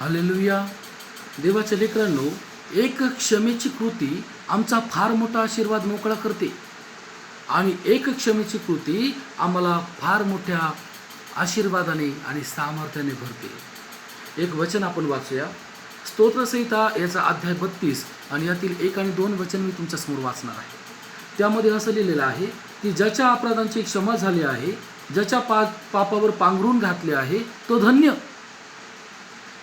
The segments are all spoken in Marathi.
हालेलुया. देवाच्या लेकरांनो, एक क्षमेची कृती आमचा फार मोठा आशीर्वाद मोकळा करते आणि एक क्षमेची कृती आम्हाला फार मोठ्या आशीर्वादाने आणि सामर्थ्याने भरते. एक वचन आपण वाचूया. स्तोत्रसंहिता याचा अध्याय 32 आणि यातील 1 आणि 2 वचन मी तुमच्यासमोर वाचणार आहे. त्यामध्ये असं लिहिलेलं आहे की ज्याच्या अपराधांची क्षमा झाली आहे, ज्याच्या पापावर पांघरून घातले आहे, तो धन्य.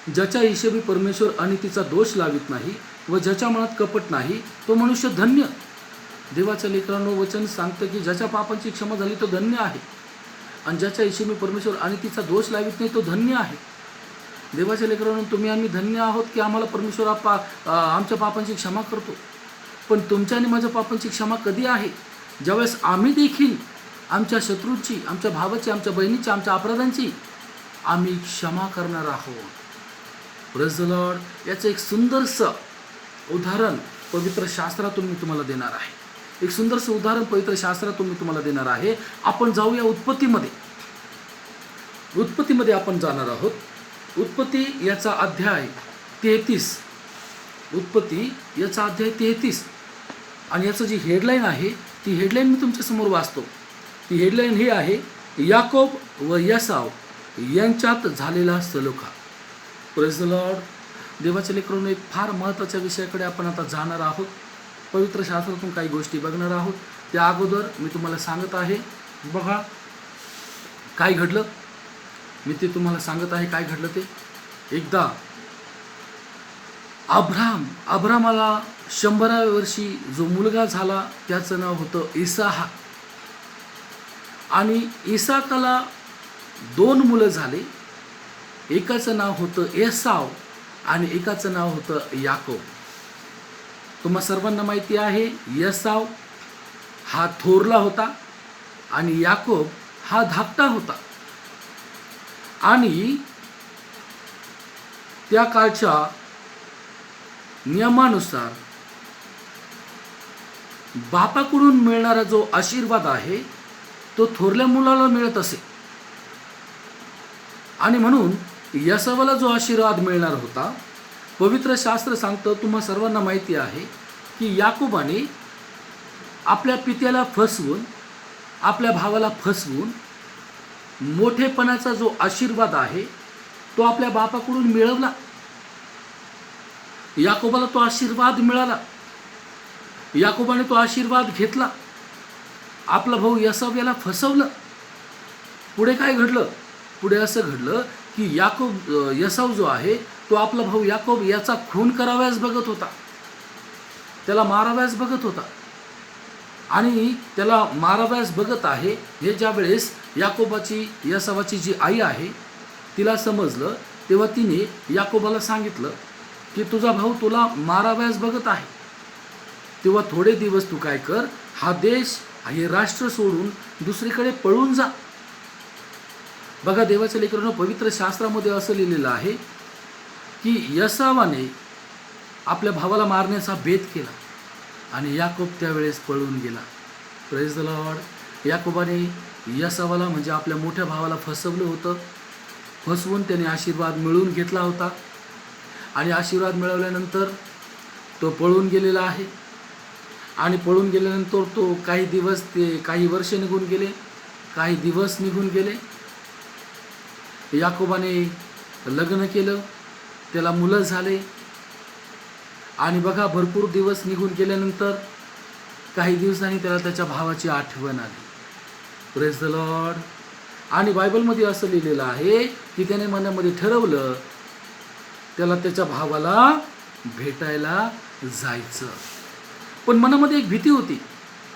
ज्याच्या हिशोबी परमेश्वर अनितीचा दोष लावित नाही व ज्याच्या मनात कपट नाही, तो मनुष्य धन्य. देवाच्या लेकरांनो, वचन सांगतं की ज्याच्या पापांची क्षमा झाली तो धन्य आहे आणि ज्याच्या हिशोबी परमेश्वर अनितीचा दोष लावित नाही तो धन्य आहे. देवाच्या लेकरांनो, तुम्ही आम्ही धन्य आहोत की आम्हाला परमेश्वर आमच्या पापांची क्षमा करतो. पण तुमच्या आणि माझ्या पापांची क्षमा कधी आहे? ज्यावेळेस आम्ही देखील आमच्या शत्रूंची, आमच्या भावाची, आमच्या बहिणीची, आमच्या अपराधांची आम्ही क्षमा करणार आहोत. Praise the Lord. याचं एक सुंदरसं उदाहरण पवित्र शास्त्रातून मी तुम्हाला देणार आहे. एक सुंदरसं उदाहरण पवित्र शास्त्रातून मी तुम्हाला देणार आहे. आपण जाऊया उत्पत्तीमध्ये आपण जाणार आहोत. उत्पत्ती याचा अध्याय 33. उत्पत्ती याचा अध्याय 33 आणि याचं जी हेडलाईन आहे ती हेडलाईन मी तुमच्यासमोर वाचतो. ती हेडलाईन ही आहे, याकोब व एसाव यांच्यात झालेला सलोखा. Praise the Lord. देवाच्या लेकरांनो, एक फार महत्त्वाच्या विषयाकडे आपण आता जाणार आहोत. पवित्र शास्त्रातून काही गोष्टी बघणार आहोत. त्या अगोदर मी तुम्हाला सांगत आहे, बघा काय घडलं. मी ते तुम्हाला सांगत आहे काय घडलं ते. एकदा अब्रामाला 100व्या वर्षी जो मुलगा झाला त्याचं नाव होतं इसाहाक. आणि इसाकाला 2 मुलं झाले. एकाचं नाव होतं एसाव आणि एकाचं नाव होतं याकोब. तुम्हा सर्वांना माहिती आहे, एसाव हा थोरला होता आणि याकोब हा धाकटा होता. आणि त्या काळच्या नियमानुसार बापाकडून मिळणारा जो आशीर्वाद आहे तो थोरल्या मुलाला मिळत असे. आणि म्हणून एसावाला जो आशीर्वाद मिळणार होता, पवित्र शास्त्र सांगतं, तुम्हा सर्वांना माहिती आहे की याकोबाने आपल्या पित्याला फसवून, आपल्या भावाला फसवून मोठेपणाचा जो आशीर्वाद आहे तो आपल्या बापाकडून मिळवला. याकोबाला तो आशीर्वाद मिळाला. याकोबाने तो आशीर्वाद घेतला. आपला भाऊ एसाव याला फसवलं. पुढे काय घडलं? पुढे असं घडलं की एसाव जो आहे तो आपला भाऊ याकोब याचा खून कराव्यास बघत होता, त्याला माराव्यास बघत होता. आणि त्याला माराव्यास बघत आहे हे ज्या वेळेस एसावाची जी आई आहे तिला समजलं, तेव्हा तिने याकोबाला सांगितलं की तुझा भाऊ तुला माराव्यास बघत आहे, तेव्हा थोडे दिवस तू काय कर, हा देश हे राष्ट्र सोडून दुसरीकडे पळून जा. बघा देवाच्या लेकरांनो, पवित्र शास्त्रामध्ये असं लिहिलेलं आहे की एसावाने आपल्या भावाला मारण्याचा बेत केला आणि याकोब त्यावेळेस पळून गेला. Praise the Lord. याकोबाने एसावाला म्हणजे आपल्या मोठ्या भावाला फसवलं होतं. फसवून त्याने आशीर्वाद मिळवून घेतला होता आणि आशीर्वाद मिळवल्यानंतर तो पळून गेलेला आहे. आणि पळून गेल्यानंतर तो काही वर्ष निघून गेले, काही दिवस निघून गेले. याकोबाने लग्न केलं, त्याला मुलं झाले. आणि बघा, भरपूर दिवस निघून गेल्यानंतर काही दिवसांनी त्याला त्याच्या भावाची आठवण आली. Praise the Lord. आणि बायबलमध्ये असं लिहिलेलं आहे की त्याने मनामध्ये ठरवलं त्याला त्याच्या भावाला भेटायला जायचं. पण मनामध्ये एक भीती होती,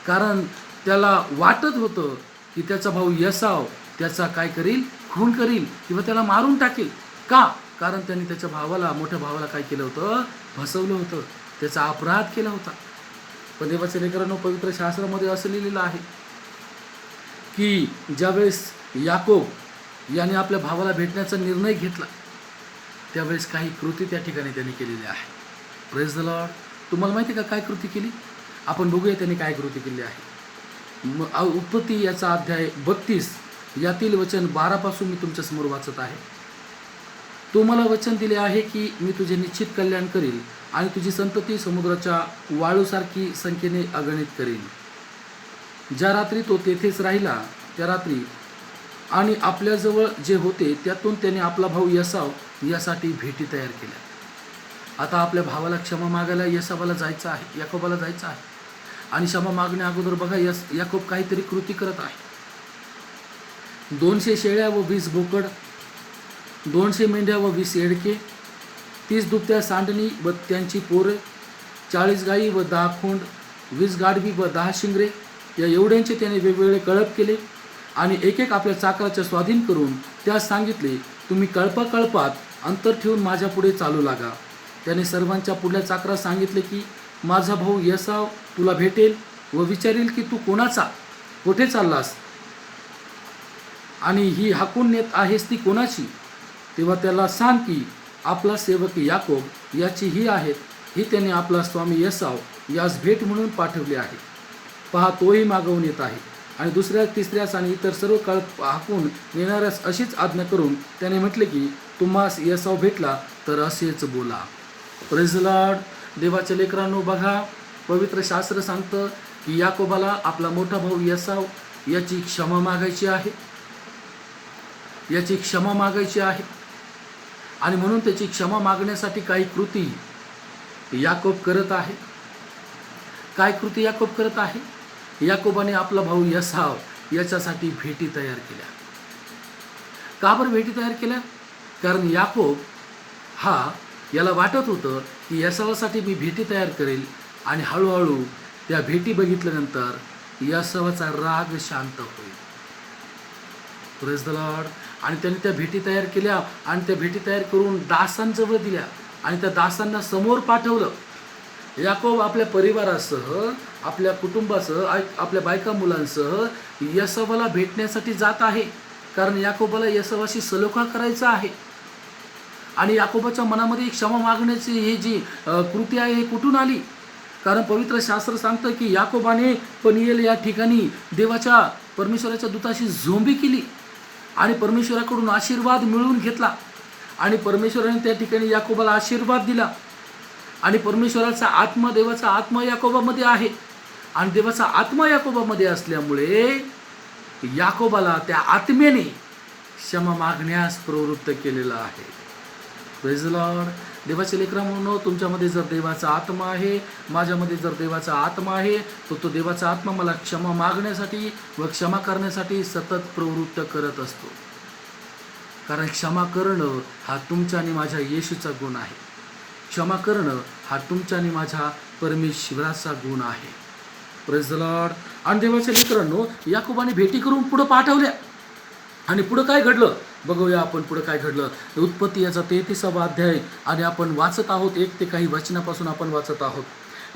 कारण त्याला वाटत होतं की त्याचा भाऊ एसाव त्याचा काय करील, खून करील किंवा त्याला मारून टाकेल. का? कारण त्यांनी त्याच्या भावाला, मोठ्या भावाला काय केलं होतं, फसवलं होतं, त्याचा अपराध केला होता. पण देवाच्या लेकरांनो, पवित्र शास्त्रामध्ये असं लिहिलेलं आहे की ज्यावेळेस याकोब याने आपल्या भावाला भेटण्याचा निर्णय घेतला त्यावेळेस काही कृती त्या ठिकाणी त्यांनी केलेली आहे. Praise the Lord. तुम्हाला माहिती आहे का काय कृती केली? आपण बघूया त्यांनी काय कृती केली आहे. उत्पत्ती याचा अध्याय 32 यातील वचन 12 पासून मी तुमच्यासमोर वाचत आहे. तू मला वचन दिले आहे की मी तुझे निश्चित कल्याण करील आणि तुझी संतती समुद्राच्या वाळूसारखी संख्येने अगणित करील. ज्या रात्री तो तेथेच राहिला त्या रात्री आणि आपल्याजवळ जे होते त्यातून त्याने आपला भाऊ येसाव यासाठी भेटी तयार केल्या. आता आपल्या भावाला क्षमा मागायला येसावाला जायचं आहे, याकोबाला जायचं आहे. आणि क्षमा मागण्या अगोदर बघा याकोब काहीतरी कृती करत आहे. 200 शेळ्या व 20 बोकड, 200 मेंढ्या व 20 येडके, 30 दुभत्या सांडणी व त्यांची पोरे, 40 गायी व 10 खोंड, 20 गाढवी व 10 शिंगरे, या एवढ्यांचे त्याने वेगवेगळे कळप केले आणि एक एक आपल्या चाकराच्या स्वाधीन करून त्यास सांगितले, तुम्ही कळपात अंतर ठेवून माझ्या पुढे चालू लागा. त्याने सर्वांच्या पुढल्या चाकरास सांगितले की माझा भाऊ येसाव तुला भेटेल व विचारेल की तू कोणाचा, कुठे चाललास आणि ही हाकून नेत आहेस ती कोणाची. तेव्हा त्याला सांग की आपला सेवक याकोब याची ही आहेत, ही त्याने आपला स्वामी येसाव यास भेट म्हणून पाठवले आहे. पहा तोही मागवून येत आहे. आणि दुसऱ्या तिसऱ्यास आणि इतर सर्व काळ हाकून नेणाऱ्यास अशीच आज्ञा करून त्याने म्हटले की तुम्हास येसाव भेटला तर असेच बोला. Praise the Lord. देवाच्या लेकरांनो बघा, पवित्र शास्त्र सांगतं की याकोबाला आपला मोठा भाऊ येसाव याची क्षमा मागायची आहे, याची क्षमा मागायची आहे. आणि म्हणून त्याची क्षमा मागण्यासाठी काही कृती याकोब करत आहे. काय कृती याकोब करत आहे? याकोबाने आपला भाऊ येसाव याच्यासाठी भेटी तयार केल्या. का बरं भेटी तयार केल्या? कारण याकोब याला वाटत होतं की येसावासाठी मी भेटी तयार करेल आणि हळूहळू त्या भेटी बघितल्यानंतर येसावाचा राग शांत होईल. Praise the Lord. आणि त्यांनी त्या भेटी तयार केल्या आणि त्या भेटी तयार करून दासांजवळ दिल्या आणि त्या दासांना समोर पाठवलं. याकोब आपल्या परिवारासह, आपल्या कुटुंबासह, आपल्या बायका मुलांसह येसावाला भेटण्यासाठी जात आहे. कारण याकोबाला येसावाशी सलोखा करायचा आहे. आणि याकोबाच्या मनामध्ये क्षमा मागण्याची ही जी कृती आहे ही कुठून आली? कारण पवित्र शास्त्र सांगतं की याकोबाने पनिएल या ठिकाणी देवाच्या परमेश्वराच्या दूताशी झोंबी केली आणि परमेश्वराकडून आशीर्वाद मिळवून घेतला आणि परमेश्वराने त्या ठिकाणी याकोबाला आशीर्वाद दिला. आणि परमेश्वराचा आत्मा, देवाचा आत्मा याकोबामध्ये आहे आणि देवाचा आत्मा याकोबामध्ये असल्यामुळे याकोबाला त्या आत्म्याने क्षमा मागण्यास प्रवृत्त केलेलं आहे. Praise the Lord. देवाचे लेकरं म्हणून तुमच्यामध्ये जर देवाचा आत्मा आहे, माझ्यामध्ये जर देवाचा आत्मा आहे, तो देवाचा आत्मा मला क्षमा मागण्यासाठी व क्षमा करण्यासाठी सतत प्रवृत्त करत असतो. कारण क्षमा करणं हा तुमच्या आणि माझ्या येशूचा गुण आहे. क्षमा करणं हा तुमच्या आणि माझ्या परमेश्वराचा गुण आहे. Praise the Lord. आणि देवाच्या लेकरांनो, याकोबाने भेटी करून पुढं पाठवल्या आणि पुढं काय घडलं बघूया आपण. पुढं काय घडलं? उत्पत्ती याचा 33वा अध्याय आणि आपण वाचत आहोत 1 ते काही वचनापासून आपण वाचत आहोत.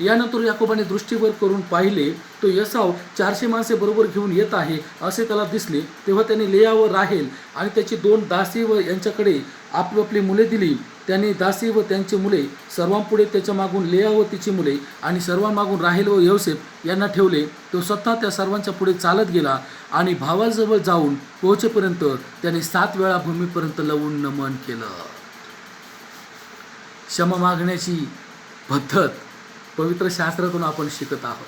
यानंतर याकोबाने दृष्टीवर करून पाहिले तो येसाव 400 माणसे बरोबर घेऊन येत आहे असे त्याला दिसले. तेव्हा त्याने लेया व राहेल आणि त्याची 2 दासी व यांच्याकडे आपली मुले दिली. त्याने दासी व त्यांची मुले सर्वांपुढे, त्याच्या मागून लेया व तिची मुले आणि सर्वांमागून राहेल व योसेफ यांना ठेवले. तो स्वतः त्या सर्वांच्या पुढे चालत गेला आणि भावाजवळ जाऊन पोहोचेपर्यंत त्याने 7 वेळा भूमीपर्यंत लवून नमन केलं. क्षमा मागण्याची पद्धत पवित्र शास्त्रातून आपण शिकत आहोत.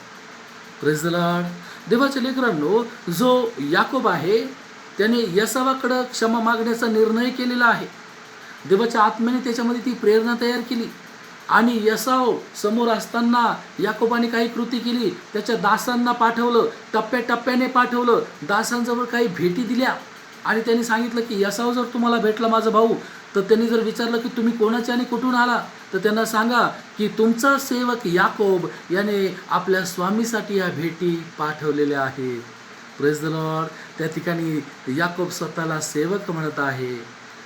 Praise the Lord. देवाच्या लेकरांनो, जो याकोब आहे त्याने येसावाकडं क्षमा मागण्याचा निर्णय केलेला आहे. देवाच्या आत्म्याने त्याच्यामध्ये ती प्रेरणा तयार केली आणि येसाव समोर असताना याकोबाने काही कृती केली. त्याच्या दासांना पाठवलं, टप्प्याटप्प्याने पाठवलं, दासांजवळ काही भेटी दिल्या आणि त्यांनी सांगितलं की येसाव जर तुम्हाला भेटला माझा भाऊ, तर त्यांनी जर विचारलं की तुम्ही कोणाचे आणि कुठून आला, तर त्यांना सांगा की तुमचा सेवक याकोब याने आपल्या स्वामीसाठी या भेटी पाठवलेल्या आहेत. Praise the Lord. त्या ठिकाणी याकोब स्वतःला सेवक म्हणत आहे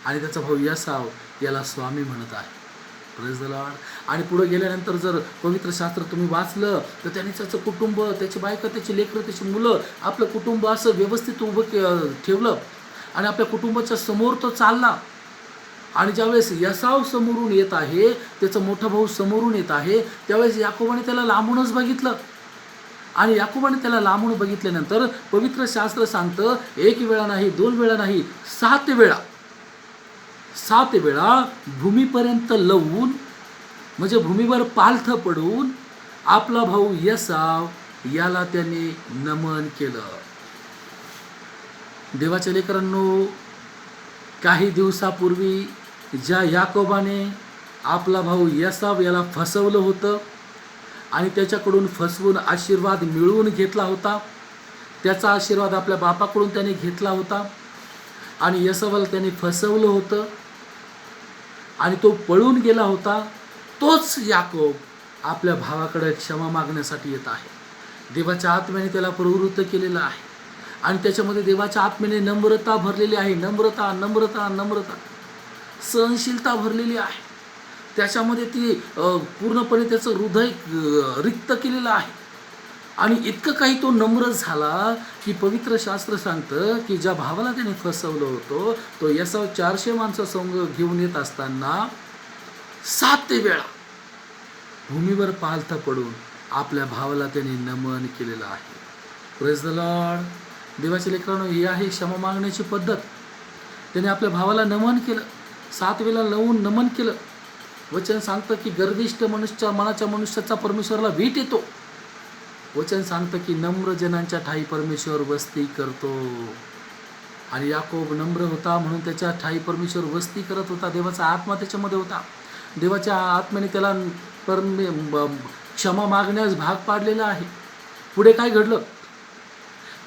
आणि त्याचा भाऊ येसाव याला स्वामी म्हणत आहे. Praise the Lord. आणि पुढे गेल्यानंतर जर पवित्र शास्त्र तुम्ही वाचलं तर त्यांनी त्याचं कुटुंब, त्याची बायका, त्याची लेकरं, त्याची मुलं, आपलं कुटुंब असं व्यवस्थित उभं ठेवलं आणि आपल्या कुटुंबाच्या समोर तो चालला. आणि ज्यावेळेस येसाव समोरून येत आहे, त्याचा मोठा भाऊ समोरून येत आहे, त्यावेळेस याकोबाने त्याला लांबूनच बघितलं. आणि याकोबाने त्याला लांबून बघितल्यानंतर पवित्र शास्त्र सांगतं 1 वेळा नाही, 2 वेळा नाही, 7 वेळा 7 वेळा भूमीपर्यंत लवून म्हणजे भूमीवर पालथं पडून आपला भाऊ येसाव याला त्याने नमन केलं. देवाच्या लेकरांनो, काही दिवसापूर्वी ज्या याकोबाने आपला भाऊ येसाव याला फसवलं होतं आणि त्याच्याकडून फसवून आशीर्वाद मिळवून घेतला होता, त्याचा आशीर्वाद आपल्या बापाकडून त्याने घेतला होता आणि येसावाला त्याने फसवलं होतं आणि तो पळून गेला होता, तोच याकोब आपल्या भावाकडे क्षमा मागण्यासाठी येत आहे. देवाच्या आत्म्याने त्याला प्रवृत्त केलेलं आहे आणि त्याच्यामध्ये देवाच्या आत्म्याने नम्रता भरलेली आहे. नम्रता नम्रता नम्रता सहनशीलता भरलेली आहे. त्याच्यामध्ये ती पूर्णपणे त्याचं हृदय रिक्त केलेलं आहे आणि इतकं काही तो नम्र झाला की पवित्र शास्त्र सांगतं की ज्या भावाला त्याने फसवलं होतं तो येसाव 400 माणसं संग घेऊन येत असताना 7 वेळा भूमीवर पालथं पडून आपल्या भावाला त्याने नमन केलेलं आहे. Praise the Lord. देवाच्या लेकरांनो, ही आहे क्षमा मागण्याची पद्धत. त्याने आपल्या भावाला नमन केलं, 7 वेळा लावून नमन केलं. वचन सांगतं की गर्विष्ठ मनाच्या मनुष्याचा परमेश्वराला वीट येतो. वचन सांगतं की नम्र जनांच्या ठाई परमेश्वर वस्ती करतो आणि याकोब नम्र होता म्हणून त्याच्या ठाई परमेश्वर वस्ती करत होता. देवाचा आत्मा त्याच्यामध्ये होता. देवाच्या आत्म्याने त्याला क्षमा मागण्यास भाग पाडलेला आहे. पुढे काय घडलं?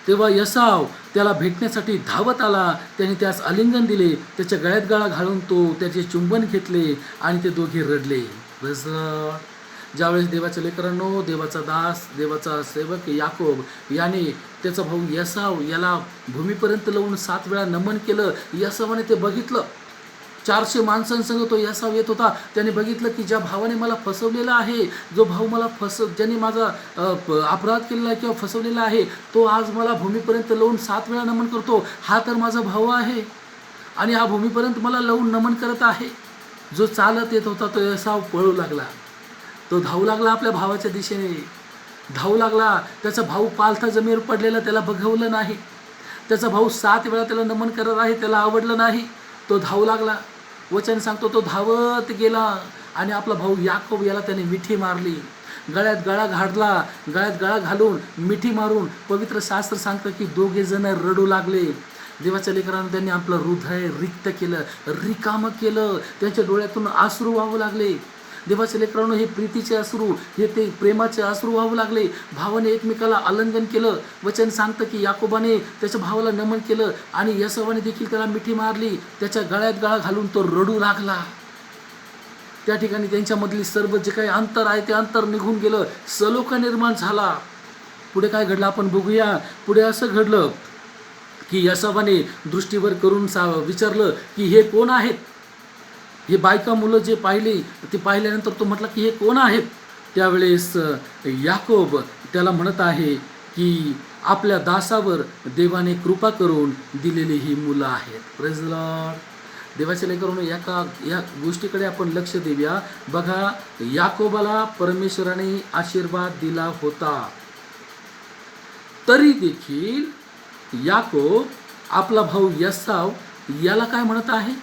तेव्हा येसाव त्याला भेटण्यासाठी धावत आला. त्याने त्यास आलिंगन दिले, त्याच्या गळ्यात गळा घालून तो त्याचे चुंबन घेतले आणि ते दोघे रडले. ज्यावेळेस देवाच्या लेकरांनो, देवाचा दास, देवाचा सेवक याकोब याने त्याचा भाऊ येसाव याला भूमीपर्यंत लावून 7 वेळा नमन केलं. येसावाने ते बघितलं. 400 माणसांसंग तो येसाव येत होता. त्याने बघितलं की ज्या भावाने मला फसवलेला आहे, जो भाऊ मला ज्याने माझा अपराध केलेला आहे किंवा फसवलेला आहे, तो आज मला भूमीपर्यंत लावून 7 वेळा नमन करतो. हा तर माझा भाऊ आहे आणि हा भूमीपर्यंत मला लावून नमन करत आहे. जो चालत येत होता तो येसाव पळू लागला. तो धावू लागला आपल्या भावाच्या दिशेने, धावू लागला. त्याचा भाऊ पालथा जमिनीवर पडलेला त्याला बघवलं नाही. त्याचा भाऊ 7 वेळा त्याला नमन करत आहे, त्याला आवडलं नाही. तो धावू लागला. वचन सांगतो तो धावत गेला आणि आपला भाऊ याकोब याला त्याने मिठी मारली. गळ्यात गळा घातला. गळ्यात गळा घालून मिठी मारून पवित्र शास्त्र सांगतं की दोघे जण रडू लागले. देवाच्या लेकरांना त्यांनी आपलं हृदय रिक्त केलं, रिकामं केलं. त्यांच्या डोळ्यातून अश्रू वाहू लागले. देवाच्या लेकरांनो, हे प्रीतीचे अश्रू, हे ते प्रेमाचे अश्रू वाहू लागले. भावाने एकमेकाला आलिंगन केलं. वचन सांगतं की याकोबाने त्याच्या भावाला नमन केलं आणि येसावाने देखील त्याला मिठी मारली. त्याच्या गळ्यात गळा घालून तो रडू लागला. त्या ठिकाणी त्यांच्यामधली सर्व जे काही अंतर आहे ते अंतर निघून गेलं. सलोखा निर्माण झाला. पुढे काय घडलं आपण बघूया. पुढे असं घडलं की येसावाने दृष्टीवर करून विचारलं की हे कोण आहेत? हे बायका मुलं जे पाहिली ते पाहिल्यानंतर तो म्हटला की हे कोण आहेत? त्यावेळेस याकोब त्याला म्हणत आहे की आपल्या दासावर देवाने कृपा करून दिलेली ही मुलं आहेत. Praise the Lord. देवाच्या लेकरांनो, या गोष्टीकडे आपण लक्ष देऊया. बघा, याकोबाला परमेश्वराने आशीर्वाद दिला होता, तरी देखील याकोब आपला भाऊ येसाव याला काय म्हणत आहे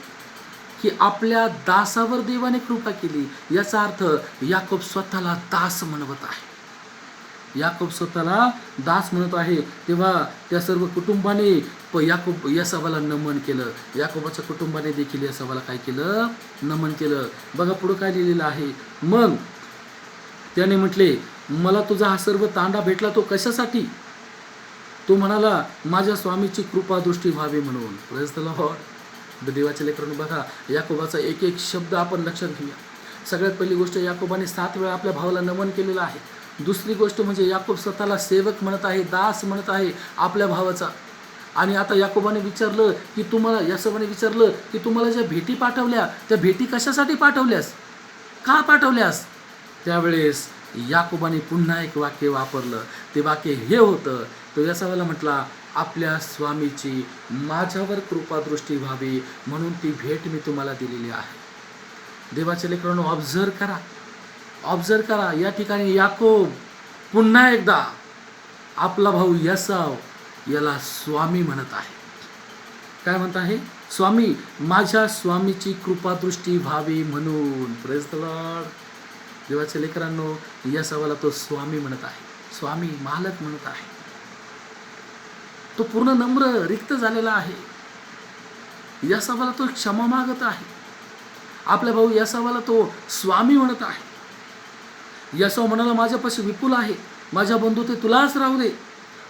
की आपल्या दासावर देवाने कृपा केली. याचा अर्थ याकोब स्वतःला दास म्हणवत आहे. याकोब स्वतःला दास म्हणत आहे. तेव्हा त्या सर्व कुटुंबाने याकोब येसावाला नमन केलं. याकोबाच्या कुटुंबाने देखील येसावाला काय केलं? नमन केलं. बघा पुढं काय लिहिलेलं आहे. मग त्याने म्हटले, मला तुझा हा सर्व तांडा भेटला तो कशासाठी? तो म्हणाला, माझ्या स्वामीची कृपा दृष्टी व्हावी म्हणून. Praise the Lord. देवाच्या लेकरांनो, बघा, याकोबाचा एक एक शब्द आपण लक्षात घेऊया. सगळ्यात पहिली गोष्ट, याकोबाने 7 वेळा आपल्या भावाला नमन केलेलं आहे. दुसरी गोष्ट म्हणजे याकोब स्वतःला सेवक म्हणत आहे, दास म्हणत आहे आपल्या भावाचा. आणि आता याकोबाने विचारलं की यासोबाने विचारलं की तुम्हाला ज्या भेटी पाठवल्या त्या भेटी कशासाठी पाठवल्यास, का पाठवल्यास? त्यावेळेस याकोबाने पुन्हा एक वाक्य वापरलं. ते वाक्य हे होतं, तो यासावाला म्हटला, आपल्या स्वामीची माझ्यावर कृपादृष्टी व्हावी म्हणून ती भेट मी तुम्हाला दिलेली आहे. देवाच्या लेकरांनो, ऑब्झर्व करा. या ठिकाणी याकोब पुन्हा एकदा आपला भाऊ येसाव याला स्वामी म्हणत आहे. काय म्हणत आहे? स्वामी, माझ्या स्वामीची कृपादृष्टी व्हावी म्हणून. Praise the Lord. देवाच्या लेकरांनो, यासावाला तो स्वामी म्हणत आहे, स्वामी मालक म्हणत आहे. तो पूर्ण नम्र रिक्त झालेला आहे. यासावाला तो क्षमा मागत आहे. आपल्या भाऊ यासावाला तो स्वामी म्हणत आहे. यासव म्हणाला, माझ्यापाशी विपुल आहे, माझ्या बंधू ते तुलाच राहू दे.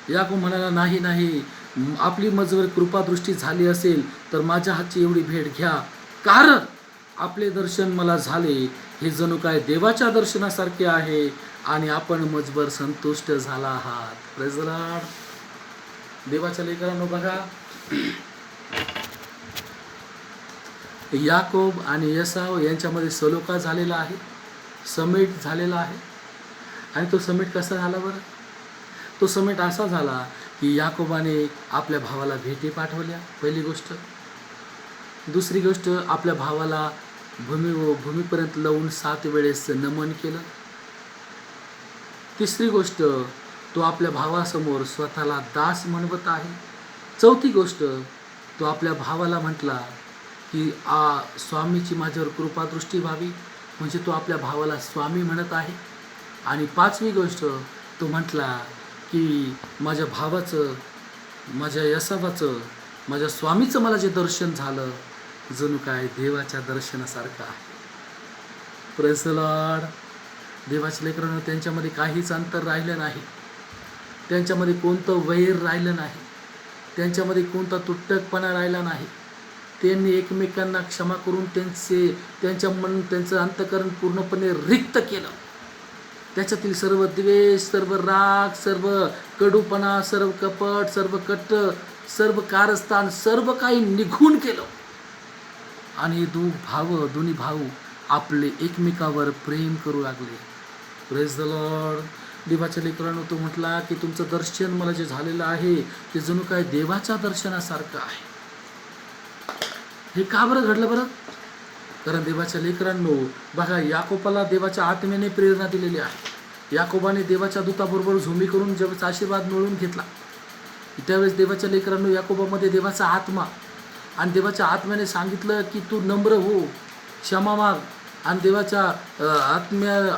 याकूब म्हणाला, नाही नाही, आपली मजवर कृपादृष्टी झाली असेल तर माझ्या हातची एवढी भेट घ्या, कारण आपले दर्शन मला झाले, हे जणू काय देवाच्या दर्शनासारखे आहे आणि आपण मजबर संतुष्ट झाला आहात. Praise the Lord. देवाच्या लेकरांनो, बघा, याकोब आणि एसाव यांच्यामध्ये सलोखा झालेला आहे, समेट झालेला आहे. आणि तो समेट कसा झाला बरं? तो समेट असा झाला की याकोबाने आपल्या भावाला भेटी पाठवल्या, पहिली गोष्ट. दुसरी गोष्ट, आपल्या भावाला भूमीपर्यंत लावून 7 वेळेस नमन केलं. तिसरी गोष्ट, तो आपल्या भावासमोर स्वतःला दास म्हणवत आहे. चौथी गोष्ट, तो आपल्या भावाला म्हटला की स्वामीची माझ्यावर कृपादृष्टी व्हावी, म्हणजे तो आपल्या भावाला स्वामी म्हणत आहे. आणि 5वी गोष्ट, तो म्हटला की माझ्या भावाचं, माझ्या यसावाचं, माझ्या स्वामीचं मला जे दर्शन झालं, जणू काय देवाच्या दर्शनासारखं आहे. Praise the Lord. देवाच्या लेकरांनो, त्यांच्यामध्ये काहीच अंतर राहिलं नाही, त्यांच्यामध्ये कोणतं वैर राहिलं नाही, त्यांच्यामध्ये कोणता तुटकपणा राहिला नाही. त्यांनी एकमेकांना क्षमा करून त्यांचं अंतःकरण पूर्णपणे रिक्त केलं. त्याच्यातील सर्व द्वेष, सर्व राग, सर्व कडूपणा, सर्व कपट, सर्व कट, सर्व कारस्थान, सर्व काही निघून केलं. आणि दोन्ही भाऊ आपले एकमेकावर प्रेम करू लागले. Praise the Lord. देवाच्या लेकरांनो, तो म्हटला की तुमचं दर्शन मला जे झालेलं आहे ते जणू काय देवाच्या दर्शनासारखं आहे. हे का बरं घडलं बरं? कारण देवाच्या लेकरांनो, बघा, याकोबाला देवाच्या आत्म्याने प्रेरणा दिलेली आहे. याकोबाने देवाच्या दूताबरोबर झुंबी करून जेव्हा आशीर्वाद मिळवून घेतला, त्यावेळेस देवाच्या लेकरांनो, याकोबामध्ये देवाचा आत्मा, आणि देवाच्या आत्म्याने सांगितलं की तू नम्र हो, क्षमा माग. आणि देवाच्या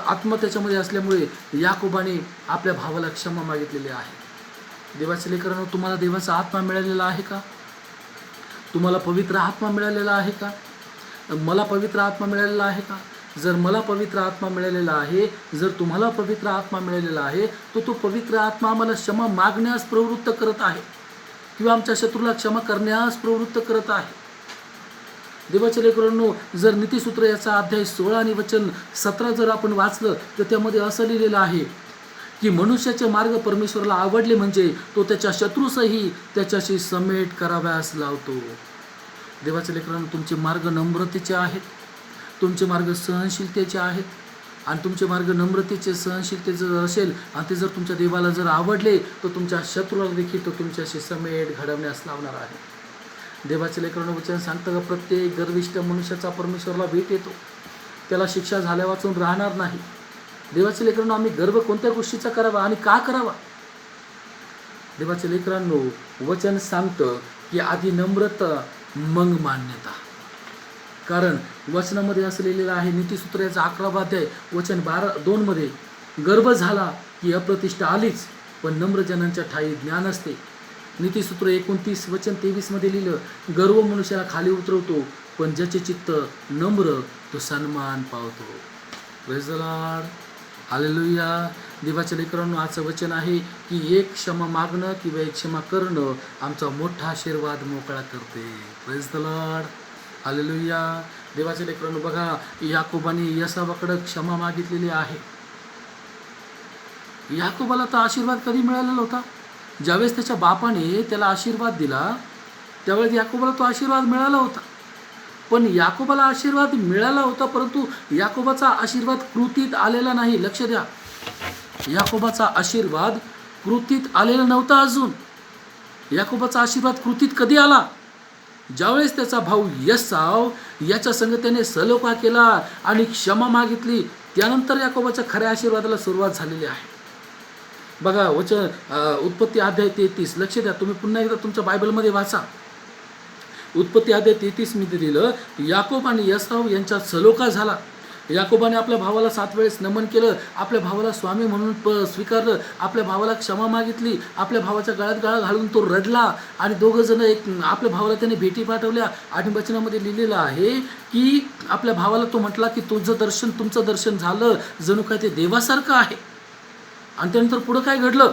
आत्मा त्याच्यामध्ये असल्यामुळे याकोबाने आपल्या भावाला क्षमा मागितलेली आहे. देवाच्या लेकरांनो, तुम्हाला देवाचा आत्मा मिळालेला आहे का? तुम्हाला पवित्र आत्मा मिळालेला आहे का? मला पवित्र आत्मा मिळालेला आहे का? जर मला पवित्र आत्मा मिळालेला आहे, जर तुम्हाला पवित्र आत्मा मिळालेला आहे, तर तो पवित्र आत्मा आम्हाला क्षमा मागण्यास प्रवृत्त करत आहे किंवा आमच्या शत्रूला क्षमा करण्यास प्रवृत्त करत आहे. देवाच्या लेकरांनो, जर नीतिसूत्र याचा अध्याय 16 आणि वचन 17 जर आपण वाचलं तर त्यामध्ये असं लिहिलेलं आहे की मनुष्याचे मार्ग परमेश्वराला आवडले म्हणजे तो त्याच्या शत्रूसही त्याच्याशी समेट कराव्यास लावतो. देवाच्या लेकरांनो, तुमचे मार्ग नम्रतेचे आहेत, तुमचे मार्ग सहनशीलतेचे आहेत. आणि तुमचे मार्ग नम्रतेचे, सहनशीलतेचे जर असेल आणि ते जर तुमच्या देवाला जर आवडले, तर तुमच्या शत्रूला देखील तो तुमच्याशी समेट घडवण्यास लावणार आहे. देवाच्या लेकरांनो, वचन सांगतं का प्रत्येक गर्विष्ठ मनुष्याचा परमेश्वराला भेट येतो, त्याला शिक्षा झाल्या वाचून राहणार नाही. देवाच्या लेकरांनो, आम्ही गर्व कोणत्या गोष्टीचा करावा आणि का करावा? देवाच्या लेकरांनो, वचन सांगतं की आधी नम्रता मग मान्यता. कारण वचनामध्ये असं लिहिलेलं आहे, नीतिसूत्र याचा 11वा अध्याय वचन 2 मध्ये, गर्व झाला की अप्रतिष्ठा आलीच, पण नम्र जनांच्या ठाई ज्ञान असते. नीतिसूत्र 29 वचन 23 मध्ये लिहिलं, गर्व मनुष्याला खाली उतरवतो, पण ज्याचे चित्त नम्र तो सन्मान पावतो. Praise the Lord. हालेलुया. देवाच्या लेकरांनो, आजचं वचन आहे की एक क्षमा मागणं किंवा एक क्षमा करणं आमचा मोठा आशीर्वाद मोकळा करते. Praise the Lord. हालेलुया. देवाच्या लेकरांनो, बघा, याकोबाने एसावाकडे क्षमा मागितलेली आहे. याकोबाला तर आशीर्वाद कधी मिळालेला होता? ज्यावेळेस त्याच्या बापाने त्याला आशीर्वाद दिला त्यावेळेस याकोबाला तो आशीर्वाद मिळाला होता. पण याकोबाला आशीर्वाद मिळाला होता, परंतु याकोबाचा आशीर्वाद कृतीत आलेला नाही. लक्ष द्या, याकोबाचा आशीर्वाद कृतीत आलेला नव्हता अजून. याकोबाचा आशीर्वाद कृतीत कधी आला? ज्यावेळेस त्याचा भाऊ एसाव याच्या संग त्याने सलोखा केला आणि क्षमा मागितली, त्यानंतर याकोबाच्या खऱ्या आशीर्वादाला सुरुवात झालेली आहे. बघा, उत्पत्ती अध्याय 33. लक्ष द्या, तुम्ही पुन्हा एकदा तुमच्या बायबलमध्ये वाचा. उत्पत्ती अध्याय 33 मध्ये दिलं, याकोब आणि एसाव यांच्यात सलोखा झाला. याकोबाने आपल्या भावाला 7 वेळेस नमन केलं, आपल्या भावाला स्वामी म्हणून स्वीकारलं, आपल्या भावाला क्षमा मागितली, आपल्या भावाच्या गळ्यात गळा घालून तो रडला आणि दोघं जण आपल्या भावाला त्याने भेटी पाठवल्या. आणि वचनामध्ये लिहिलेलं आहे की आपल्या भावाला तो म्हटला की तुमचं दर्शन झालं, जणू काय ते देवासारखं आहे. आणि त्यानंतर पुढं काय घडलं?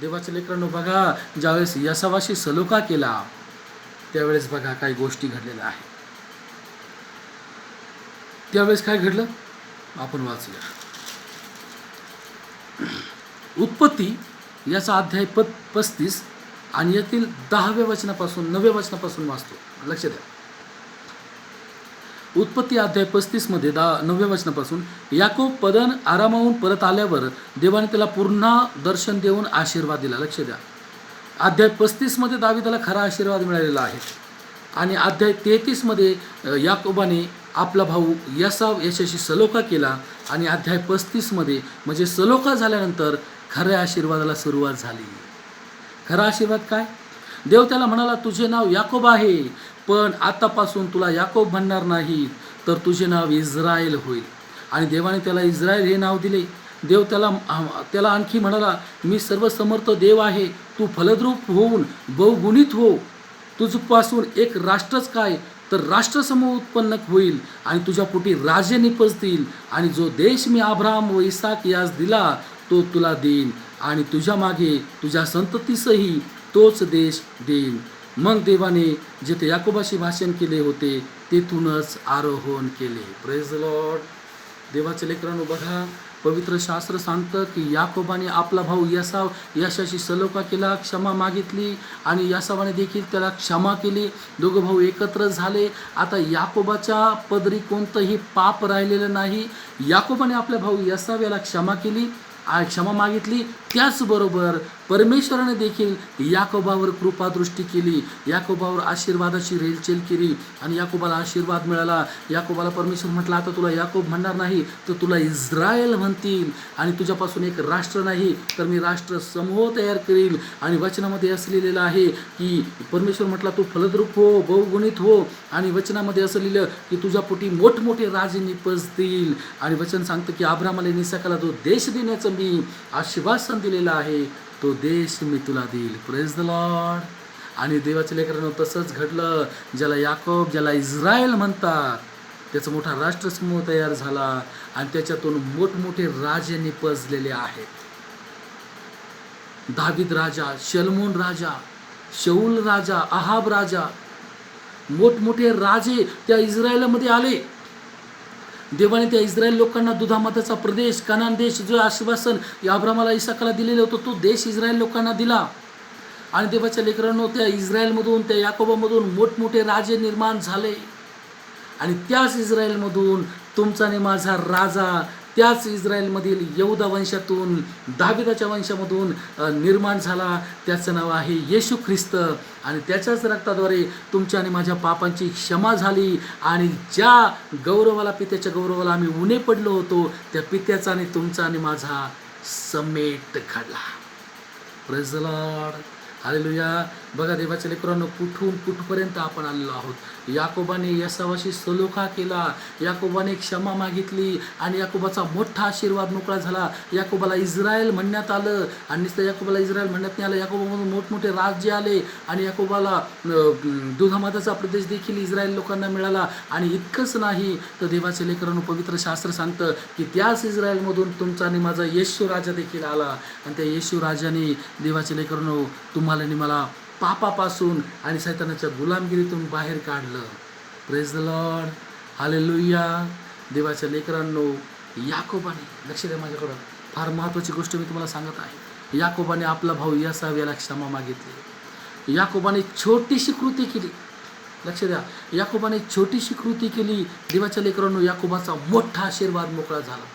देवाच्या लेकरांनो बघा, ज्यावेळेस एसावाशी सलोखा केला त्यावेळेस बघा काही गोष्टी घडलेल्या आहेत. त्यावेळेस काय घडलं आपण वाचूया. उत्पत्ती याचा अध्याय 35 आणि यातील 10व्या वचनापासून 9व्या वचनापासून वाचतो. लक्ष द्या. उत्पत्ती अध्याय 35 मध्ये 9व्या वचनापासून, याकोब पदन आरामाहून परत आल्यावर देवाने त्याला पुन्हा दर्शन देऊन आशीर्वाद दिला. लक्ष द्या. अध्याय 35 मध्ये दाविदाला खरा आशीर्वाद मिळालेला आहे. आणि अध्याय 33 मध्ये याकोबाने आपला भाऊ एसाव याच्याशी सलोखा केला. आणि अध्याय 35 मध्ये म्हणजे सलोखा झाल्यानंतर खऱ्या आशीर्वादाला सुरुवात झाली. खरा आशीर्वाद काय? देव त्याला म्हणाला, तुझे नाव याकोब आहे, पण आतापासून तुला याकोब म्हणणार नाही, तर तुझे नाव इस्रायल होईल. आणि देवाने त्याला इस्रायल हे नाव दिले. देव त्याला आणखी म्हणाला, मी सर्वसमर्थ देव आहे, तू फलद्रूप होऊन बहुगुणित हो. तुझपासून एक राष्ट्रच काय, तर राष्ट्रसमूह उत्पन्न होईल आणि तुझ्या पोटी राजे निपजतील. आणि जो देश मी अब्राहम व इसाक यास दिला तो तुला देईन, आणि तुझ्या मागे तुझ्या संततीसही तोच देश देईन. मग देवाने जिथे याकोबाशी भाषण केले होते तेथूनच आरोहण केले. Praise the Lord. देवाचे लेकरांनो बघा, पवित्र शास्त्र सांगतं की याकोबाने आपला भाऊ एसाव याच्याशी सलोखा केला, क्षमा मागितली आणि एसावाने देखील त्याला क्षमा केली. दोघं भाऊ एकत्र झाले. आता याकोबाच्या पदरी कोणतंही पाप राहिलेलं नाही. याकोबाने आपल्या भाऊ एसाव याला क्षमा मागितली. त्याचबरोबर परमेश्वराने देखील याकोबावर कृपादृष्टी केली, याकोबावर आशीर्वादाची रेलचेल केली आणि याकोबाला आशीर्वाद मिळाला. याकोबाला परमेश्वर म्हटलं, आता तुला याकोब म्हणणार नाही, तर तुला इस्रायल म्हणतील. आणि तुझ्यापासून एक राष्ट्र नाही, तर मी राष्ट्र समूह तयार करील. आणि वचनामध्ये असं लिहिलेलं आहे की परमेश्वर म्हटला, तू फलद्रूप हो, बहुगुणित हो. आणि वचनामध्ये असं लिहिलं की तुझ्या पोटी मोठमोठे राजे निपजतील. आणि वचन सांगतं की अब्राहमाला निसाकाला जो देश देण्याचं मी आश्वासन दिलेलं आहे तो देश मी तुला देईल. Praise the Lord. आणि देवाच्या लेकरांनो तसंच घडलं. ज्याला याकोब, ज्याला इस्रायल म्हणतात, त्याचा मोठा राष्ट्रसमूह तयार झाला आणि त्याच्यातून मोठमोठे राजे निपजलेले आहेत. दावीद राजा, शलमोन राजा, शौल राजा, आहाब राजा, मोठमोठे राजे त्या इस्रायलमध्ये आले. देवाने त्या इस्रायल लोकांना दुधामधाचा प्रदेश, कनान देश, जो आश्वासन अब्रामाला इसाकाला दिलेलं होतं तो देश इस्रायल लोकांना दिला. आणि देवाच्या लेकरांनो त्या इस्रायलमधून, त्या याकोबामधून मोठमोठे राजे निर्माण झाले. आणि त्याच इस्रायलमधून तुमचा आणि माझा राजा, त्याच इस्रायलमधील यहूदा वंशातून, दाविदाच्या वंशामधून निर्माण झाला. त्याचं नाव आहे येशू ख्रिस्त. आणि त्याच्याच रक्ताद्वारे तुमच्या आणि माझ्या पापांची क्षमा झाली. आणि ज्या गौरवाला, पित्याच्या गौरवाला आम्ही उणे पडलो होतो, त्या पित्याचा आणि तुमचा आणि माझा समेट घडला. Praise the Lord. हालेलुया. बघा देवाच्या लेकरांनो, कुठून कुठपर्यंत आपण आलेलो आहोत. याकोबाने एसावाशी सलोखा केला, याकोबाने क्षमा मागितली आणि याकोबाचा मोठा आशीर्वाद मोकळा झाला. याकोबाला इस्रायल म्हणण्यात आलं. आणि नुसतं याकोबाला इस्रायल म्हणण्यात नाही आलं, याकोबामधून मोठमोठे राज्य आले आणि याकोबाला दुधामधाचा प्रदेश देखील इस्रायल लोकांना मिळाला. आणि इतकंच नाही तर देवाचे लेकरांनो, पवित्र शास्त्र सांगतं की त्याच इस्रायलमधून तुमचा आणि माझा येशू राजा देखील आला. आणि त्या येशू राजाने, देवाचे लेकरांनो, तुम्हाला आणि मला पापापासून आणि शैतानाच्या गुलामगिरीतून बाहेर काढलं. Praise the Lord. हालेलुया. देवाच्या लेकरांनो, याकोबाने, लक्ष द्या माझ्याकडं, फार महत्त्वाची गोष्ट मी तुम्हाला सांगत आहे. याकोबाने आपला भाऊ एसाव याला क्षमा मागितली. याकोबाने छोटीशी कृती केली. लक्ष द्या, याकोबाने छोटीशी कृती केली. देवाच्या लेकरांनो, याकोबाचा मोठा आशीर्वाद मोकळा झाला.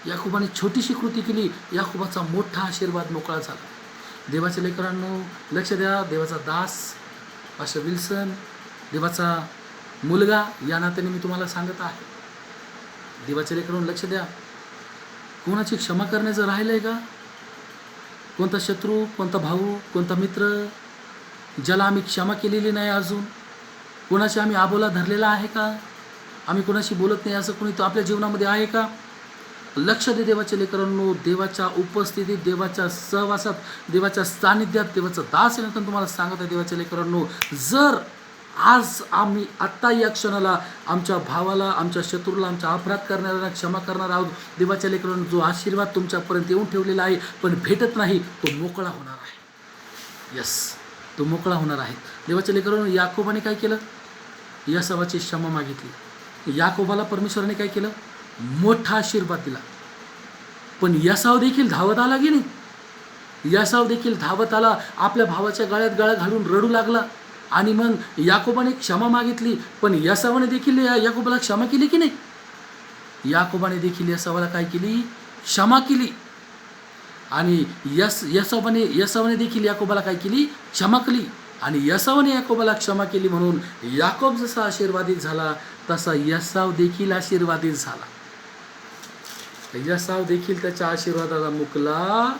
याकोबाने छोटीशी कृती केली, याकोबाचा मोठा आशीर्वाद मोकळा झाला. देवाच्या लेकरांनो लक्ष द्या, देवाचा दास पास्टर विल्सन, देवाचा मुलगा या नात्याने मी तुम्हाला सांगत आहे. देवाच्या लेकरांनो लक्ष द्या, कोणाची क्षमा करण्याचं राहिलंय का? कोणता शत्रू, कोणता भाऊ, कोणता मित्र ज्याला आम्ही क्षमा केलेली नाही अजून, कोणाशी आम्ही आबोला धरलेला आहे का? आम्ही कोणाशी बोलत नाही असं कोणी तो आपल्या जीवनामध्ये आहे का? लक्ष दे देवाच्या लेकरांनो, देवाच्या उपस्थितीत, देवाच्या सहवासात, देवाच्या सानिध्यात, देवाचा दास आहे ना, तुम्हाला सांगत आहे देवाच्या लेकरांनो, जर आज आम्ही आत्ता या क्षणाला आमच्या भावाला, आमच्या शत्रूला, आमच्या अपराध करणाऱ्याला क्षमा करणार आहोत, देवाच्या लेकरांनो, जो आशीर्वाद तुमच्यापर्यंत येऊन ठेवलेला आहे पण भेटत नाही, तो मोकळा होणार आहे. यस, तो मोकळा होणार आहे. देवाच्या लेकरांनो, याकोबाने काय केलं? यासावाची क्षमा मागितली. याकोबाला परमेश्वराने काय केलं? मोठा आशीर्वाद दिला. पण यासाव देखील धावत आला की नाही? यासाव देखील धावत आला, आपल्या भावाच्या गळ्यात गळा घालून रडू लागला. आणि मग याकोबाने क्षमा मागितली, पण यासावाने देखील याकोबाला क्षमा केली की नाही? याकोबाने देखील यासावाला काय केली? क्षमा केली. आणि यासावाने देखील याकोबाला काय केली? क्षमा केली. आणि यासावाने याकोबाला क्षमा केली, म्हणून याकोब जसा आशीर्वादित झाला तसा यासाव देखील आशीर्वादित झाला. यासाव देखील त्याच्या आशीर्वादाला मुकला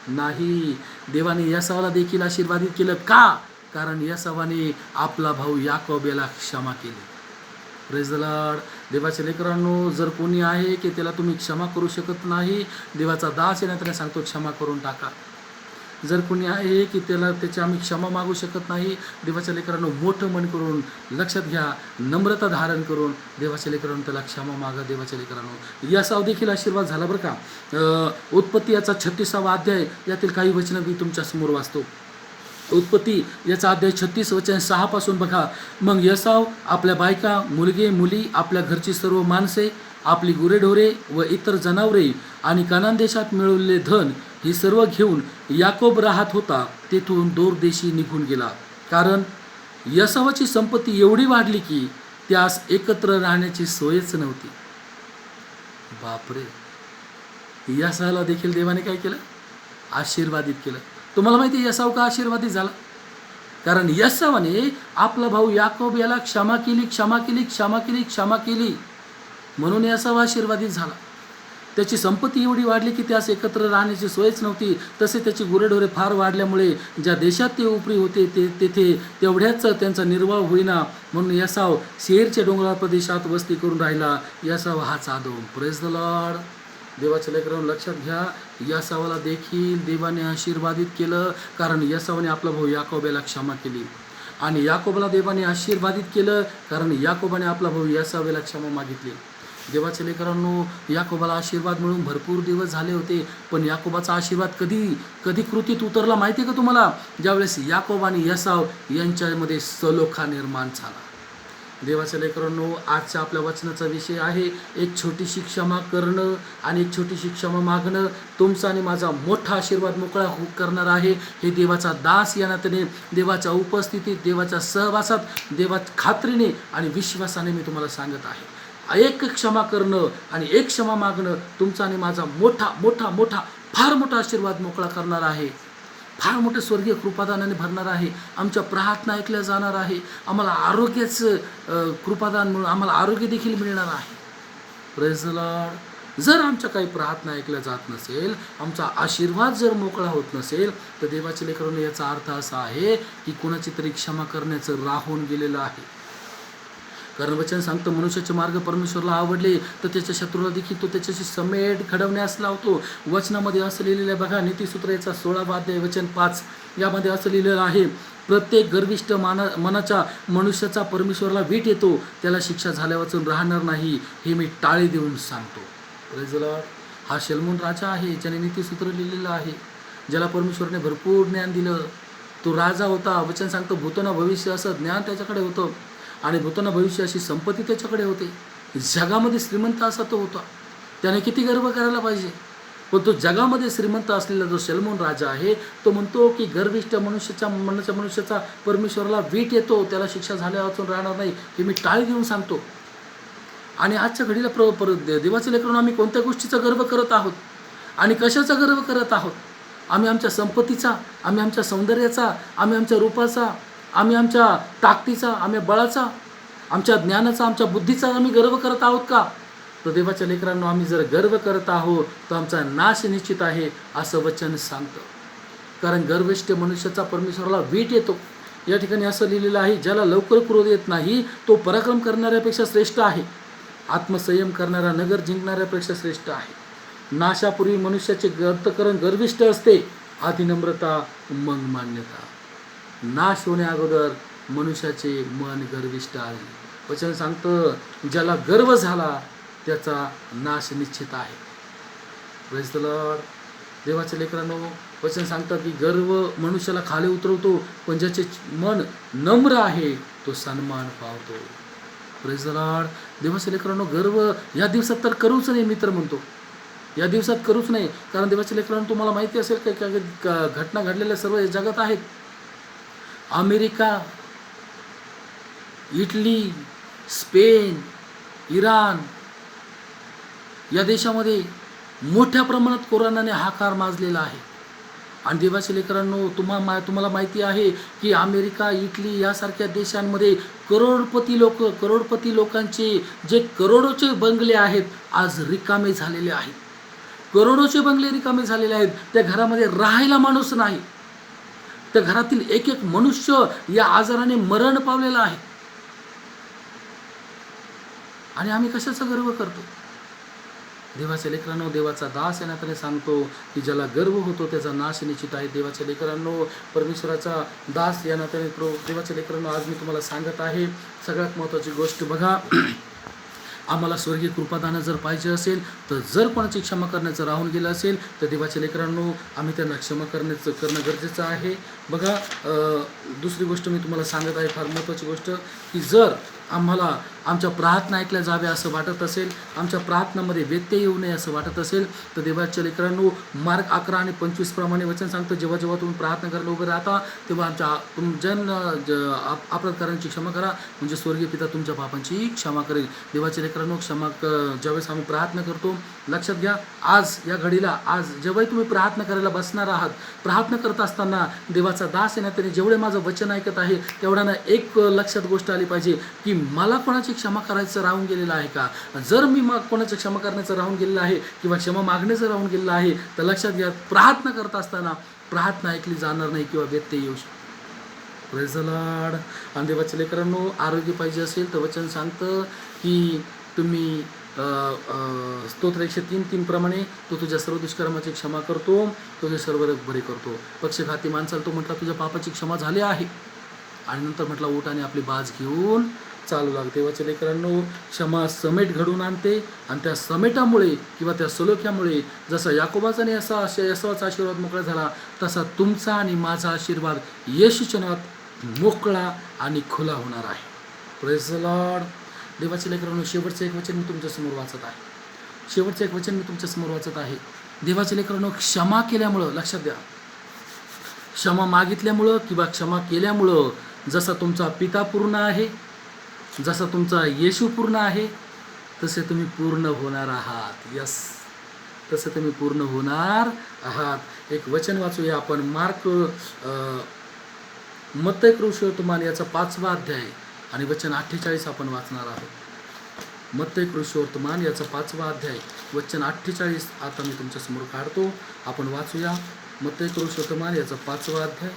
नाही. देवाने यासावाला देखील आशीर्वादित केलं. का? कारण यासावाने आपला भाऊ याकोब याला क्षमा केली. Praise the Lord. देवाच्या लेकरांनो, जर कोणी आहे की त्याला तुम्ही क्षमा करू शकत नाही, देवाचा दास आहे ना, त्याला सांगतो क्षमा करून टाका. जर कोणी आहे की त्याची आम्ही क्षमा मागू शकत नाही, देवाच्या लेकरांनो, मोठं मन करून लक्षात घ्या, नम्रता धारण करून देवाच्या लेकरांनो त्याला क्षमा मागा. देवाच्या लेकरांनो, यासाव देखील आशीर्वाद झाला बरं का. उत्पत्ती याचा 36वा अध्याय, यातील काही वचनं मी तुमच्यासमोर वाचतो. उत्पत्ती याचा अध्याय 36 वचन 6 पासून बघा. मग यासाव आपल्या बायका, मुलगे, मुली, आपल्या घरची सर्व माणसे, आपली गुरेढोरे व इतर जनावरे आणि कनान देशात मिळवलेले धन ही सर्व घेऊन याकोब राहत होता तेथून दूर देशी निघून गेला. कारण यासावाची संपत्ती एवढी वाढली की त्यास एकत्र राहण्याची सोयच नव्हती. बापरे. यासाला देखील देवाने काय केलं? आशीर्वादित केलं. तुम्हाला माहिती आहे यासाव का आशीर्वादित झाला? कारण यासावाने आपला भाऊ याकोब याला क्षमा केली, क्षमा केली, क्षमा केली, क्षमा केली, म्हणून यासावा आशीर्वादित झाला. त्याची संपत्ती एवढी वाढली की त्यास एकत्र राहण्याची सोयच नव्हती. तसे त्याची गुरेढोरे फार वाढल्यामुळे ज्या देशात ते उपरी होते तेथे तेवढ्याच त्यांचा निर्वाह होईना, म्हणून यासाव सेईरच्या डोंगराळ प्रदेशात वस्ती करून राहिला. यासाव हाच आदम. Praise the Lord. देवाच्या लेकरांनो, लक्षात घ्या, यासावाला देखील देवाने आशीर्वादित केलं, कारण यासावाने आपला भाऊ याकोब याला क्षमा केली. आणि याकोबाला देवाने आशीर्वादित केलं, कारण याकोबाने आपला भाऊ यासाव याला क्षमा मागितली. देवाच्या लेकरांनो, याकोबाला आशीर्वाद मिळून भरपूर दिवस झाले होते, पण याकोबाचा आशीर्वाद कधी कृतीत उतरला माहिती आहे का तुम्हाला? ज्यावेळेस याकोब आणि यासाव यांच्यामध्ये सलोखा निर्माण झाला. देवाच्या लेकरांनो, आजच्या आपल्या वचनाचा विषय आहे एक छोटीशी क्षमा करणं आणि एक छोटीशी क्षमा मागणं. तुमचा आणि माझा मोठा आशीर्वाद मोकळा करणार आहे. हे देवाचा दास या नात्याने, देवाच्या उपस्थितीत, देवाच्या सहवासात, देवाच्या खात्रीने आणि विश्वासाने मी तुम्हाला सांगत आहे. एक क्षमा करणं आणि एक क्षमा मागणं तुमचा आणि माझा मोठा मोठा मोठा फार मोठा आशीर्वाद मोकळा करणार आहे. फार मोठं स्वर्गीय कृपादानाने भरणार आहे. आमच्या प्रार्थना ऐकल्या जाणार आहे. आम्हाला आरोग्याचं कृपादान मिळून आम्हाला आरोग्य देखील मिळणार आहे. Praise the Lord. जर आमच्या काही प्रार्थना ऐकल्या जात नसेल, आमचा आशीर्वाद जर मोकळा होत नसेल, तर देवाच्या लेकरांनो, याचा अर्थ असा आहे की कोणाची तरी क्षमा करण्याचं राहून गेलेलं आहे. कारण वचन सांगतं, मनुष्याचे मार्ग परमेश्वरला आवडले तर त्याच्या शत्रूला देखील तो त्याच्याशी समेट घडवण्यास लावतो. वचनामध्ये असं लिहिलेलं आहे बघा, नीतिसूत्र याचा 16वा अध्याय वचन 5, यामध्ये असं लिहिलेलं आहे, प्रत्येक गर्विष्ठ मनाच्या मनुष्याचा परमेश्वरला वीट येतो, त्याला शिक्षा झाल्या वाचून राहणार नाही, हे मी टाळी देऊन सांगतो. Praise the Lord. हा शलमोन राजा आहे ज्याने नीतिसूत्र लिहिलेलं आहे, ज्याला परमेश्वरने भरपूर ज्ञान दिलं. तो राजा होता. वचन सांगतं, भूतन भविष्य असं ज्ञान त्याच्याकडे होतं आणि भूतन भविष्य अशी संपत्ती त्याच्याकडे होते. जगामध्ये श्रीमंत असा तो होता. त्याने किती गर्व करायला पाहिजे. पण तो जगामध्ये श्रीमंत असलेला जो शलमोन राजा आहे, तो म्हणतो की गर्विष्ठ मनुष्याचा परमेश्वराला वीट येतो, त्याला शिक्षा झाल्या वाचून राहणार नाही, हे मी टाळी देऊन सांगतो. आणि आजच्या घडीला देवाच्या लेकरांनो, आम्ही कोणत्या गोष्टीचा गर्व करत आहोत आणि कशाचा गर्व करत आहोत? आम्ही आमच्या संपत्तीचा, आम्ही आमच्या सौंदर्याचा, आम्ही आमच्या रूपाचा, आम्ही आमच्या ताकदीचा, आम्ही बळाचा, आमच्या ज्ञानाचा, आमच्या बुद्धीचा आम्ही गर्व करत आहोत का? तर देवाच्या लेकरांनो, आम्ही जर गर्व करत आहोत तर आमचा नाश निश्चित आहे, असं वचन सांगतं. कारण गर्विष्ठ मनुष्याचा परमेश्वराला वीट येतो. या ठिकाणी असं लिहिलेलं आहे, ज्याला लवकर क्रोध येत नाही तो पराक्रम करणाऱ्यापेक्षा श्रेष्ठ आहे, आत्मसंयम करणारा नगर जिंकणाऱ्यापेक्षा श्रेष्ठ आहे. नाशापूर्वी मनुष्याचे अंतःकरण गर्विष्ठ असते, आधी नम्रता मग मान्यता. नाश होण्या अगोदर मनुष्याचे मन गर्विष्ठ आहे. वचन सांगतं ज्याला गर्व झाला त्याचा नाश निश्चित आहे. Praise the Lord. देवाच्या लेकरांनो, वचन सांगतात की गर्व मनुष्याला खाली उतरवतो, पण ज्याचे मन नम्र आहे तो सन्मान पावतो. Praise the Lord. देवाच्या लेकरांनो, गर्व या दिवसात तर करूच नाही. मी तर म्हणतो या दिवसात करूच नाही. कारण देवाच्या लेकरांनो, तुम्हाला माहिती असेल का घटना घडलेल्या सर्व जगात आहेत. अमेरिका, इटली, स्पेन, इराण या देशामध्ये मोठ्या प्रमाणात कोरोनाने हाकार माजलेला आहे. आणि देवाच्या लेकरांनो, तुम्हाला माहिती आहे की अमेरिका, इटली यासारख्या देशांमध्ये करोडपती लोकांचे जे करोडोचे बंगले आहेत आज रिकामे झालेले आहेत. करोडोचे बंगले रिकामे झालेले आहेत. त्या घरामध्ये राहायला माणूस नाही. त्या घरातील एक एक मनुष्य या आजाराने मरण पावलेला आहे. आणि आम्ही कशाचा गर्व करतो? देवाच्या लेकरांनो, देवाचा दास या नात्याने सांगतो की ज्याला गर्व होतो त्याचा नाश निश्चित आहे. देवाच्या लेकरांनो, परमेश्वराचा दास या नात्याने देवाच्या लेकरांनो, आज मी तुम्हाला सांगत आहे सगळ्यात महत्त्वाची गोष्ट बघा. आम्हाला स्वर्गीय कृपादानं जर पाहिजे असेल तर जर कोणाची क्षमा करण्याचं राहून गेलं असेल तर देवाच्या लेकरांनो, आम्ही त्यांना क्षमा करणं गरजेचं आहे. बघा, दुसरी गोष्ट मी तुम्हाला सांगत आहे, फार महत्त्वाची गोष्ट, की जर आम्हाला आमच्या प्रार्थना ऐकल्या जाव्या असं वाटत असेल, आमच्या प्रार्थनामध्ये व्यत्यय येऊ नये असं वाटत असेल तर देवाच्या लेकरांनो, मार्क 11 आणि 25 प्रमाणे वचन सांगतं, जेव्हा जेव्हा तुम्ही प्रार्थना करायला उभे राहता तेव्हा अपराधकारांची क्षमा करा, म्हणजे स्वर्गीय पिता तुमच्या पापांची क्षमा करेल. देवाच्या लेकरांनो, ज्यावेळेस आम्ही प्रार्थना करतो, लक्षात घ्या, आज या घडीला, आज जेव्हाही तुम्ही प्रार्थना करायला बसणार आहात, प्रार्थना करत असताना देवाचा दास येणार त्याने जेवढे माझं वचन ऐकत आहे तेवढ्यानं एक लक्षात गोष्ट आली पाहिजे की मला कोणाची क्षमा करायचं राहून गेलेलं आहे का? जर मी कोणाची क्षमा करण्याचं राहून गेलेलं आहे किंवा क्षमा मागण्याचं राहून गेलेलं आहे तर लक्षात घ्या, प्रार्थना करत असताना प्रार्थना ऐकली जाणार नाही किंवा व्यत्यय येऊ शकतो. Praise the Lord. आणि देवाच्या लेकरांनो, आरोग्य पाहिजे असेल तर वचन सांगतं की तुम्ही स्तोत्र 103:3 प्रमाणे तो तुझ्या सर्व दुष्कर्माची क्षमा करतो, तो तुझे सर्व रोग बरे करतो. पक्षघाती माणसाला तो म्हटला तुझ्या पापाची क्षमा झाली आहे, आणि नंतर म्हटला उठ आणि आपली बाज घेऊन चालू लाग. देवाच्या लेकरांनो, क्षमा समेट घडवून आणते, आणि त्या समेटामुळे किंवा त्या सलोख्यामुळे जसा याकोबाचा आणि यशवाचा आशीर्वाद मोकळा झाला तसा तुमचा आणि माझा आशीर्वाद येशूच्या नावात मोकळा आणि खुला होणार आहे. Praise the Lord. देवाच्या लेकरांनो, शेवटचं एक वचन मी तुमच्यासमोर वाचत आहे. देवाच्या लेकरांनो, क्षमा केल्यामुळं, लक्षात द्या, क्षमा मागितल्यामुळं किंवा क्षमा केल्यामुळं जसा तुमचा पिता पूर्ण आहे, जसा तुमचा येशू पूर्ण आहे, तसे तुम्ही पूर्ण होणार आहात. यस, तसे तुम्ही पूर्ण होणार आहात. एक वचन वाचूया आपण. मत्तई कृष्णवर्तमान याचा 5वा अध्याय आणि वचन 48 आपण वाचणार आहोत. मत्तई कृष्णवर्तमान याचा 5वा अध्याय वचन 48 आता मी तुमच्यासमोर काढतो, आपण वाचूया. मत्तई कृष्णवर्तमान याचा 5वा अध्याय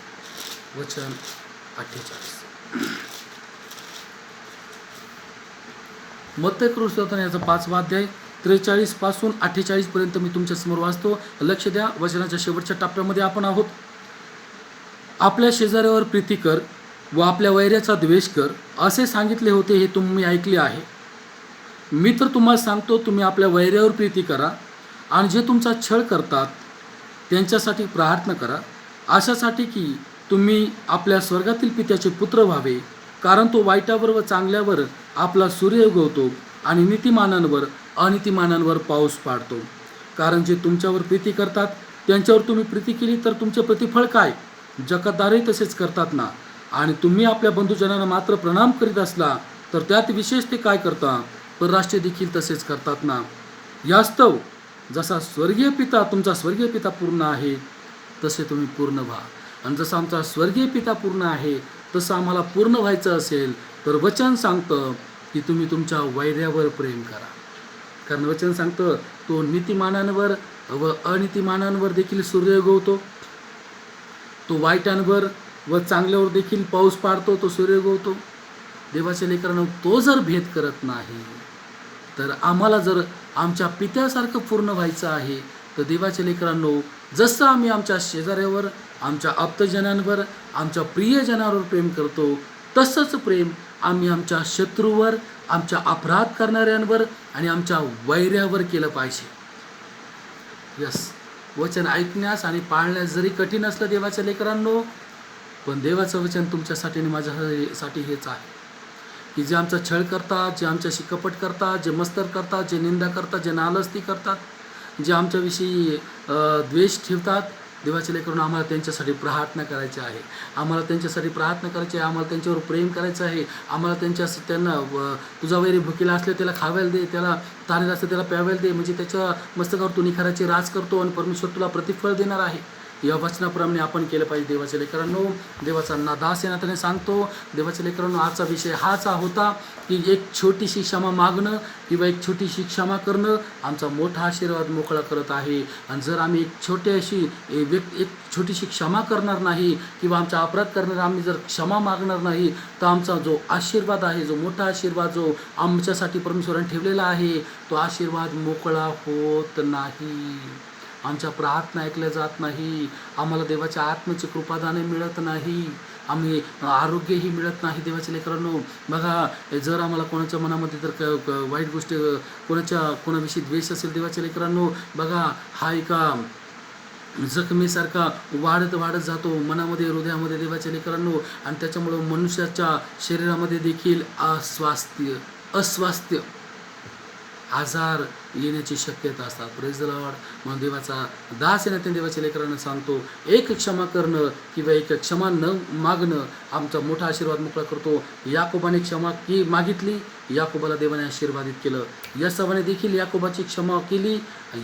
वचन 48. मत्तई कृष्णवर्तमान याचा 5वा अध्याय 43 पासून 48 पर्यंत मी तुमच्यासमोर वाचतो. लक्ष द्या, वचनाच्या शेवटच्या टप्प्यामध्ये आपण आहोत. आपल्या शेजाऱ्यावर प्रीती कर व आपल्या वैऱ्याचा द्वेष कर असे सांगितले होते, हे तुम्ही ऐकले आहे. मी तर तुम्हाला सांगतो, तुम्ही आपल्या वैऱ्यावर प्रीती करा आणि जे तुमचा छळ करतात त्यांच्यासाठी प्रार्थना करा, अशासाठी की तुम्ही आपल्या स्वर्गातील पित्याचे पुत्र व्हावे. कारण तो वाईटावर व चांगल्यावर आपला सूर्य उगवतो आणि नीतिमानांवर अनितिमानांवर पाऊस पाडतो. कारण जे तुमच्यावर प्रीती करतात त्यांच्यावर तुम्ही प्रीती केली तर तुमचे प्रतिफळ काय? जगतदारही तसेच करतात ना. आणि तुम्ही आपल्या बंधुजनांना मात्र प्रणाम करीत असला तर त्यात विशेष ते काय करता? परराष्ट्रीय देखील तसेच करतात ना. यास्तव जसा तुमचा स्वर्गीय पिता पूर्ण आहे तसे तुम्ही पूर्ण व्हा. आणि जसा आमचा स्वर्गीय पिता पूर्ण आहे तसं आम्हाला पूर्ण व्हायचं असेल तर वचन सांगतं की तुम्ही तुमच्या वैऱ्यावर प्रेम करा. कारण वचन सांगतं तो नीतिमानांवर व अनितिमानांवर देखील सूर्य उगवतो, तो वाईटांवर व चांगल्यावर देखील पाऊस पाडतो, तो सूर्य उगवतो. देवाच्या लेकरांनो, तो जर भेद करत नाही, तर आम्हाला जर आमच्या पित्यासारखं पूर्ण व्हायचं आहे, तर देवाच्या लेकरांनो, जसं आम्ही आमच्या शेजाऱ्यावर, आमच्या आप्तजनांवर, आमच्या प्रियजनावर प्रेम करतो, तसंच प्रेम आम्ही आमच्या शत्रूवर, आमच्या अपराध करणाऱ्यांवर आणि आमच्या वैऱ्यावर केलं पाहिजे. यस, वचन ऐकण्यास आणि पाळण्यास जरी कठीण असलं देवाच्या लेकरांनो, पण देवाचं वचन तुमच्यासाठी आणि माझ्यासाठी हेच आहे की जे आमचा छळ करतात, जे आमच्याशी कपट करतात, जे मस्तर करतात, जे निंदा करतात, जे नालस्ती करतात, जे आमच्याविषयी द्वेष ठेवतात, देवाचे लेकरांनो, आम्हाला त्यांच्यासाठी प्रार्थना करायची आहे. आम्हाला त्यांच्यासाठी प्रार्थना करायची आहे. आम्हाला त्यांच्यावर प्रेम करायचं आहे. आम्हाला त्यांना तुझा वैरी भुकेला असले त्याला खावायला दे, त्याला तारेला असलं त्याला प्यावायला दे, म्हणजे त्याच्या मस्तकावर तू निखाराचे राज करतो आणि परमेश्वर तुला प्रतिफळ देणार आहे. या वचनाप्रमाणे आपण केलं पाहिजे. देवाच्या लेकरांनो, देवाचा दास या नात्याने सांगतो, देवाच्या लेकरांनो, आजचा विषय हाच होता की एक छोटीशी क्षमा मागणं किंवा एक छोटीशी क्षमा करणं आमचा मोठा आशीर्वाद मोकळा करत आहे. आणि जर आम्ही एक छोटीशी क्षमा करणार नाही किंवा आमचा अपराध करणार आम्ही जर क्षमा मागणार नाही, तर आमचा जो आशीर्वाद आहे, जो मोठा आशीर्वाद जो आमच्यासाठी परमेश्वराने ठेवलेला आहे, तो आशीर्वाद मोकळा होत नाही. आमच्या प्रार्थना ऐकल्या जात नाही. आम्हाला देवाच्या आत्म्याची कृपादाने मिळत नाही. आम्ही आरोग्यही मिळत नाही. देवाच्या लेकरांनो, बघा, जर आम्हाला कोणाच्या मनामध्ये जर वाईट गोष्टी कोणाविषयी द्वेष असेल, देवाच्या लेकरांनो, बघा, हा एका जखमेसारखा वाढत जातो मनामध्ये, हृदयामध्ये, देवाच्या लेकरांनो, आणि त्याच्यामुळं मनुष्याच्या शरीरामध्ये देखील अस्वास्थ्य आजार येण्याची शक्यता असतात. Praise the Lord. म्हणून देवाचा दास आहे ना, त्या देवाच्या लेकरांना सांगतो, एक क्षमा करणं किंवा एक क्षमा न मागणं आमचा मोठा आशीर्वाद मोकळा करतो. याकोबाने क्षमा मागितली, याकोबाला देवाने आशीर्वादित केलं. यसावाने देखील याकोबाची क्षमा केली,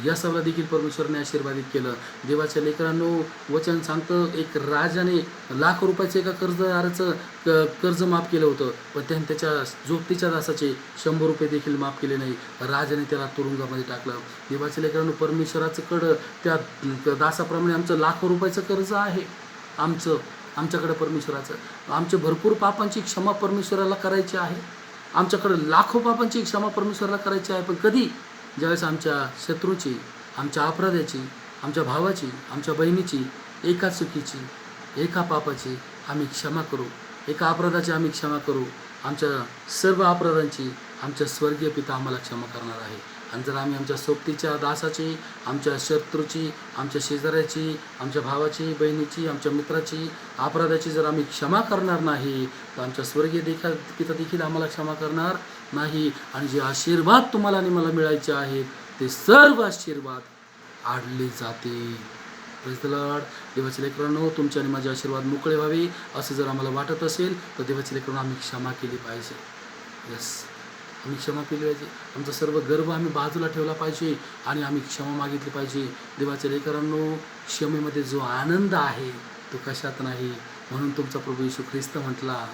यसावाला देखील परमेश्वराने आशीर्वादित केलं. देवाच्या लेकरांनो, वचन सांगतं, एक राजाने लाख रुपयाचं एका कर्जदाराचं कर्ज माफ केलं होतं, पण त्याने त्याच्या जोगतीच्या दासाचे 100 रुपये देखील माफ केले नाही. राजाने त्याला तुरुंगामध्ये टाकलं. देवाच्या लेकरांनो, परमेश्वराचं कडं त्या दासाप्रमाणे आमचं लाखो रुपयाचं कर्ज आहे. आमच्याकडं परमेश्वराचं आमच्या भरपूर पापांची क्षमा परमेश्वराला करायची आहे. आमच्याकडं लाखो पापांची क्षमा परमेश्वराला करायची आहे. पण कधी? ज्यावेळेस आमच्या शत्रूची, आमच्या अपराधाची, आमच्या भावाची, आमच्या बहिणीची, एका चुकीची, एका पापाची आम्ही क्षमा करू, एका अपराधाची आम्ही क्षमा करू, आमच्या सर्व अपराधांची आमच्या स्वर्गीय पिता आम्हाला क्षमा करणार आहे. आणि जर आम्ही आमच्या सोबतीच्या दासाची, आमच्या शत्रूची, आमच्या शेजाऱ्याची, आमच्या भावाची, बहिणीची, आमच्या मित्राची अपराधाची जर आम्ही क्षमा करणार नाही, तर आमच्या स्वर्गीय पिता देखील आम्हाला क्षमा करणार नाही. आणि जे आशीर्वाद तुम्हाला आणि मला मिळायचे आहेत, ते सर्व आशीर्वाद आडले जाते. Praise the Lord. देवाच्या लेकरांनो, तुमचे आणि माझे आशीर्वाद मोकळे व्हावे असं जर आम्हाला वाटत असेल, तर देवाच्या लेकरांनो, आम्ही क्षमा केली पाहिजे. यस, आम्ही क्षमा केली पाहिजे. आमचा सर्व गर्व आम्ही बाजूला ठेवला पाहिजे आणि आम्ही क्षमा मागितली पाहिजे. देवाच्या लेकरांनो, क्षमेमध्ये जो आनंद आहे तो कशात नाही. म्हणून तुमचा प्रभू येशू ख्रिस्त म्हटला,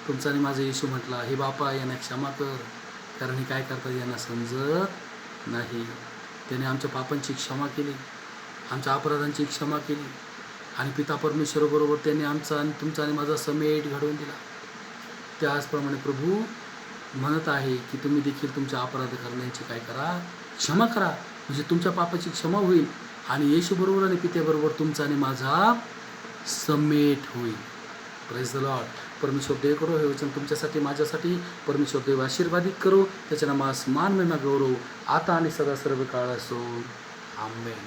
तुमचा आणि माझा येशू म्हटला, हे बापा, यांना क्षमा कर, कारण हे काय करतात यांना समजत नाही. त्याने आमच्या पापांची क्षमा केली, आमच्या अपराधांची क्षमा केली, आणि पिता परमेश्वराबरोबर त्यांनी आमचा आणि तुमचा आणि माझा समेट घडवून दिला. त्याचप्रमाणे प्रभू म्हणत आहे की तुम्ही देखील तुमच्या अपराध करण्याची काय करा, क्षमा करा, म्हणजे तुमच्या पापाची क्षमा होईल आणि येशूबरोबर आणि पित्याबरोबर तुमचा आणि माझा समेट होईल. Praise the Lord. परमेश्वर देव करो हे वचन तुमच्यासाठी, माझ्यासाठी परमेश्वर देव आशीर्वादित करो. त्याच्या नामास मान, महिमा, गौरव आता आणि सदा सर्व काळ असो. आमेन.